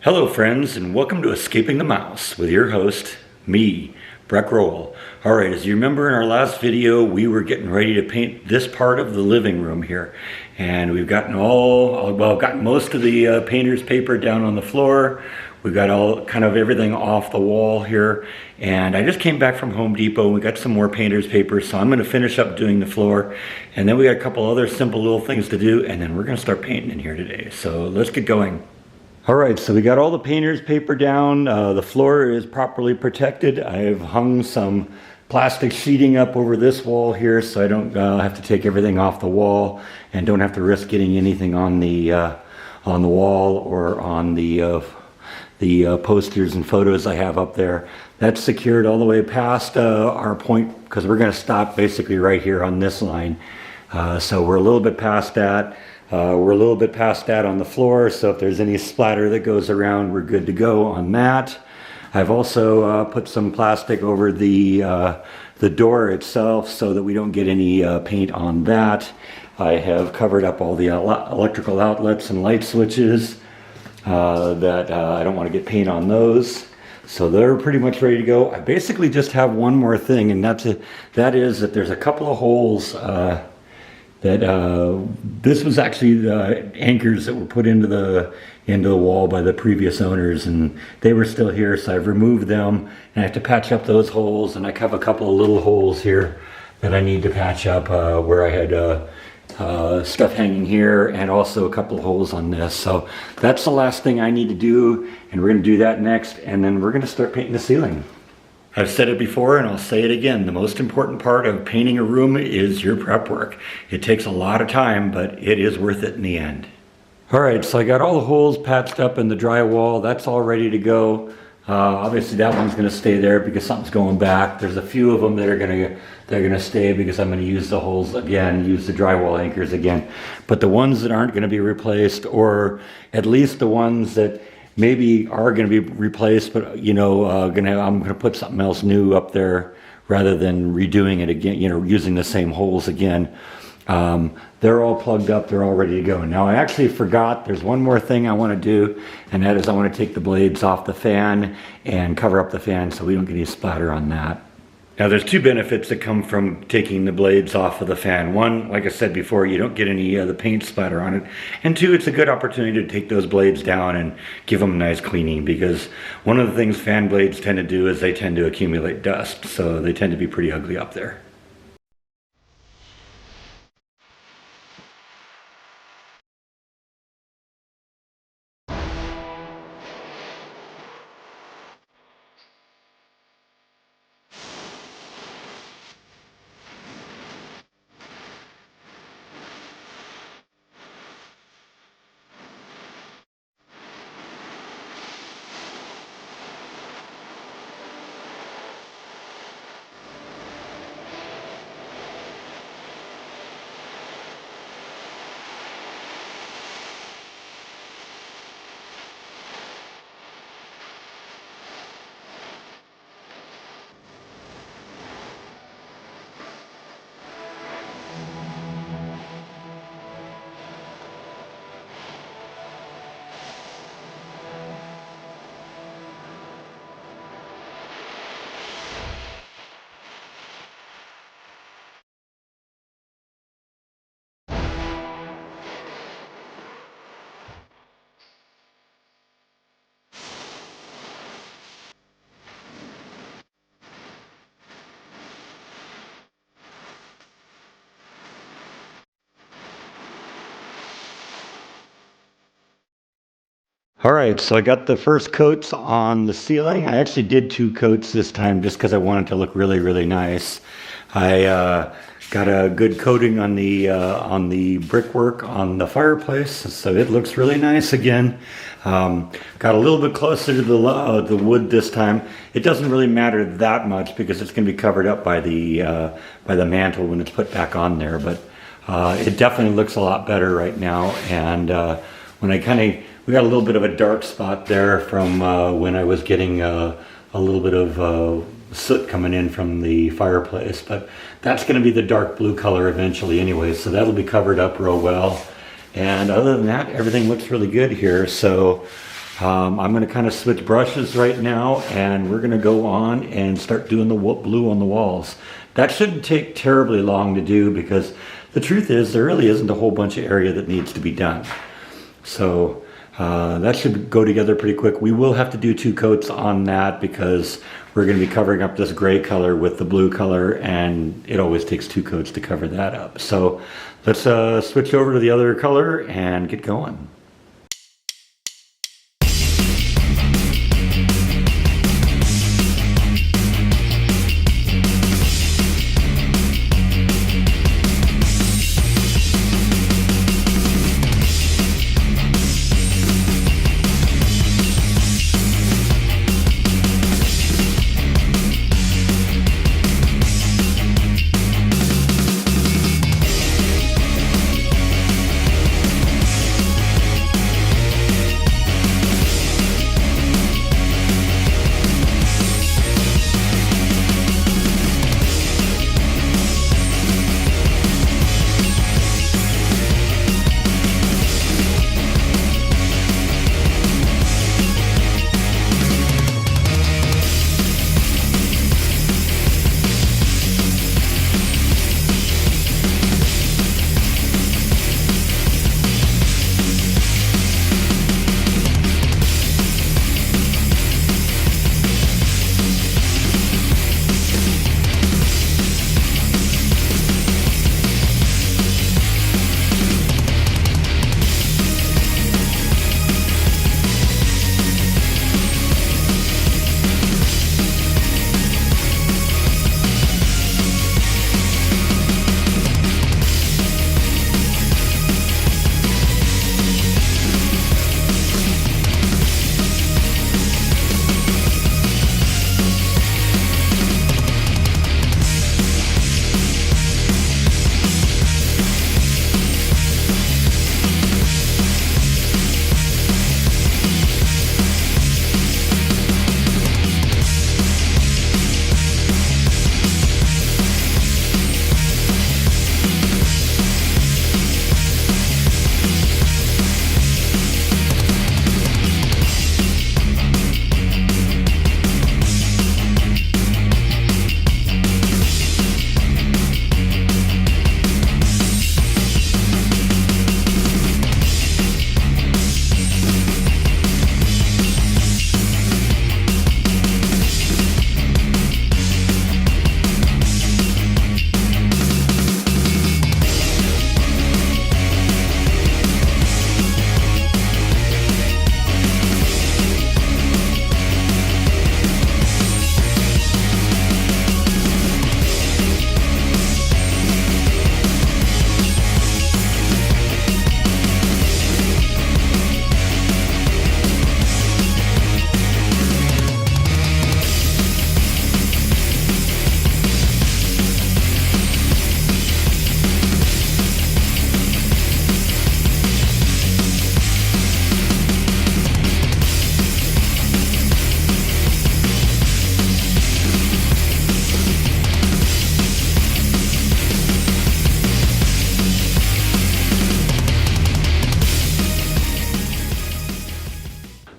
Hello friends, and welcome to Escaping the Mouse with your host, me, Breck Roll. Alright, as you remember in our last video, we were getting ready to paint this part of the living room here. And we've gotten gotten most of the painter's paper down on the floor. We've got kind of everything off the wall here. And I just came back from Home Depot. We got some more painter's paper, so I'm going to finish up doing the floor. And then we got a couple other simple little things to do, and then we're going to start painting in here today. So let's get going. All right, so we got all the painter's paper down. The floor is properly protected. I've hung some plastic sheeting up over this wall here so I don't have to take everything off the wall and don't have to risk getting anything on the wall or on the posters and photos I have up there. That's secured all the way past our point, because we're going to stop basically right here on this line. So we're a little bit past that. We're a little bit past that on the floor, so if there's any splatter that goes around, we're good to go on that. I've also put some plastic over the door itself so that we don't get any paint on that. I have covered up all the electrical outlets and light switches that I don't want to get paint on those. So they're pretty much ready to go. I basically just have one more thing, and that is that there's a couple of holes this was actually the anchors that were put into the wall by the previous owners, and they were still here, so I've removed them and I have to patch up those holes. And I have a couple of little holes here that I need to patch up where I had stuff hanging here, and also a couple of holes on this. So that's the last thing I need to do, and we're going to do that next, and then we're going to start painting the ceiling. I've said it before and I'll say it again. The most important part of painting a room is your prep work. It takes a lot of time, but it is worth it in the end. All right, so I got all the holes patched up in the drywall. That's all ready to go. Obviously that one's going to stay there because something's going back. There's a few of them that are going to stay because I'm going to use the holes again, use the drywall anchors again. But the ones that aren't going to be replaced, or at least the ones that maybe are going to be replaced, but I'm going to put something else new up there rather than redoing it again, using the same holes again. They're all plugged up, they're all ready to go. Now I actually forgot, there's one more thing I want to do, and that is I want to take the blades off the fan and cover up the fan so we don't get any splatter on that. Now there's two benefits that come from taking the blades off of the fan. One, like I said before, you don't get any of the paint splatter on it. And two, it's a good opportunity to take those blades down and give them a nice cleaning, because one of the things fan blades tend to do is they tend to accumulate dust. So they tend to be pretty ugly up there. All right, so I got the first coats on the ceiling. I actually did two coats this time just because I wanted to look really, really nice. I got a good coating on the brickwork on the fireplace, so it looks really nice again. Got a little bit closer to the wood this time. It doesn't really matter that much because it's going to be covered up by the mantle when it's put back on there. But it definitely looks a lot better right now. And we got a little bit of a dark spot there from when I was getting a little bit of soot coming in from the fireplace, but that's going to be the dark blue color eventually anyway, so that'll be covered up real well. And other than that, everything looks really good here. So I'm going to kind of switch brushes right now, and we're going to go on and start doing the blue on the walls. That shouldn't take terribly long to do, because the truth is there really isn't a whole bunch of area that needs to be done. So that should go together pretty quick. We will have to do 2 coats on that because we're going to be covering up this gray color with the blue color, and it always takes 2 coats to cover that up. So let's switch over to the other color and get going.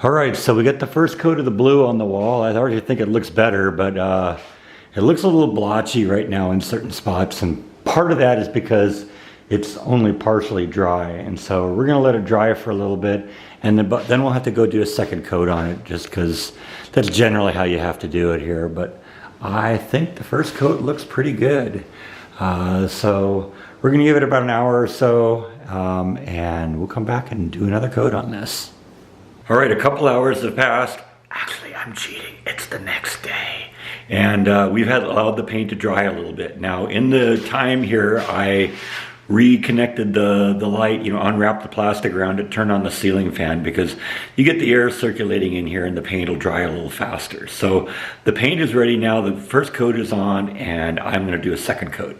All right, so we got the first coat of the blue on the wall. I already think it looks better, but it looks a little blotchy right now in certain spots, and part of that is because it's only partially dry, and so we're gonna let it dry for a little bit, and then we'll have to go do a second coat on it, just because that's generally how you have to do it here. But I think the first coat looks pretty good. So we're gonna give it about an hour or so, and we'll come back and do another coat on this. All right, a couple hours have passed. Actually, I'm cheating. It's the next day. And we've allowed the paint to dry a little bit. Now, in the time here, I reconnected the light, unwrapped the plastic around it, turned on the ceiling fan, because you get the air circulating in here and the paint will dry a little faster. So the paint is ready now. The first coat is on, and I'm gonna do a second coat.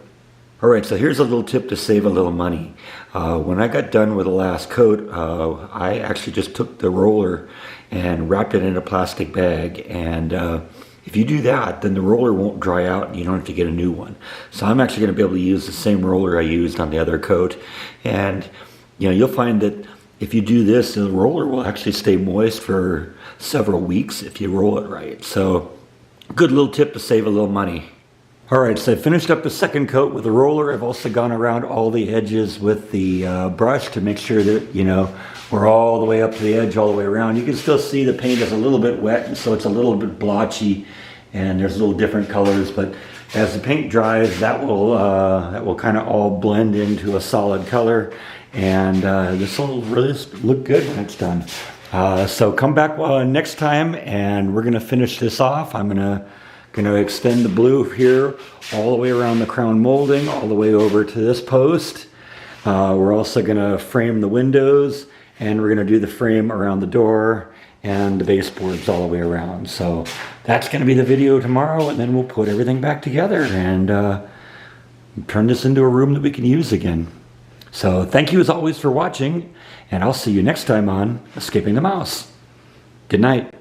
All right, so here's a little tip to save a little money. When I got done with the last coat, I actually just took the roller and wrapped it in a plastic bag. And if you do that, then the roller won't dry out and you don't have to get a new one. So I'm actually gonna be able to use the same roller I used on the other coat. And you'll find that if you do this, the roller will actually stay moist for several weeks if you roll it right. So good little tip to save a little money. All right, so I finished up the second coat with the roller. I've also gone around all the edges with the brush to make sure that, you know, we're all the way up to the edge, all the way around. You can still see the paint is a little bit wet, and so it's a little bit blotchy, and there's little different colors, but as the paint dries, that will kind of all blend into a solid color, and this will really look good when it's done. So come back next time, and we're gonna finish this off. I'm gonna extend the blue here all the way around the crown molding, all the way over to this post. We're also gonna frame the windows, and we're gonna do the frame around the door and the baseboards all the way around. So that's gonna be the video tomorrow, and then we'll put everything back together and turn this into a room that we can use again. So thank you as always for watching, and I'll see you next time on Escaping the Mouse. Good night.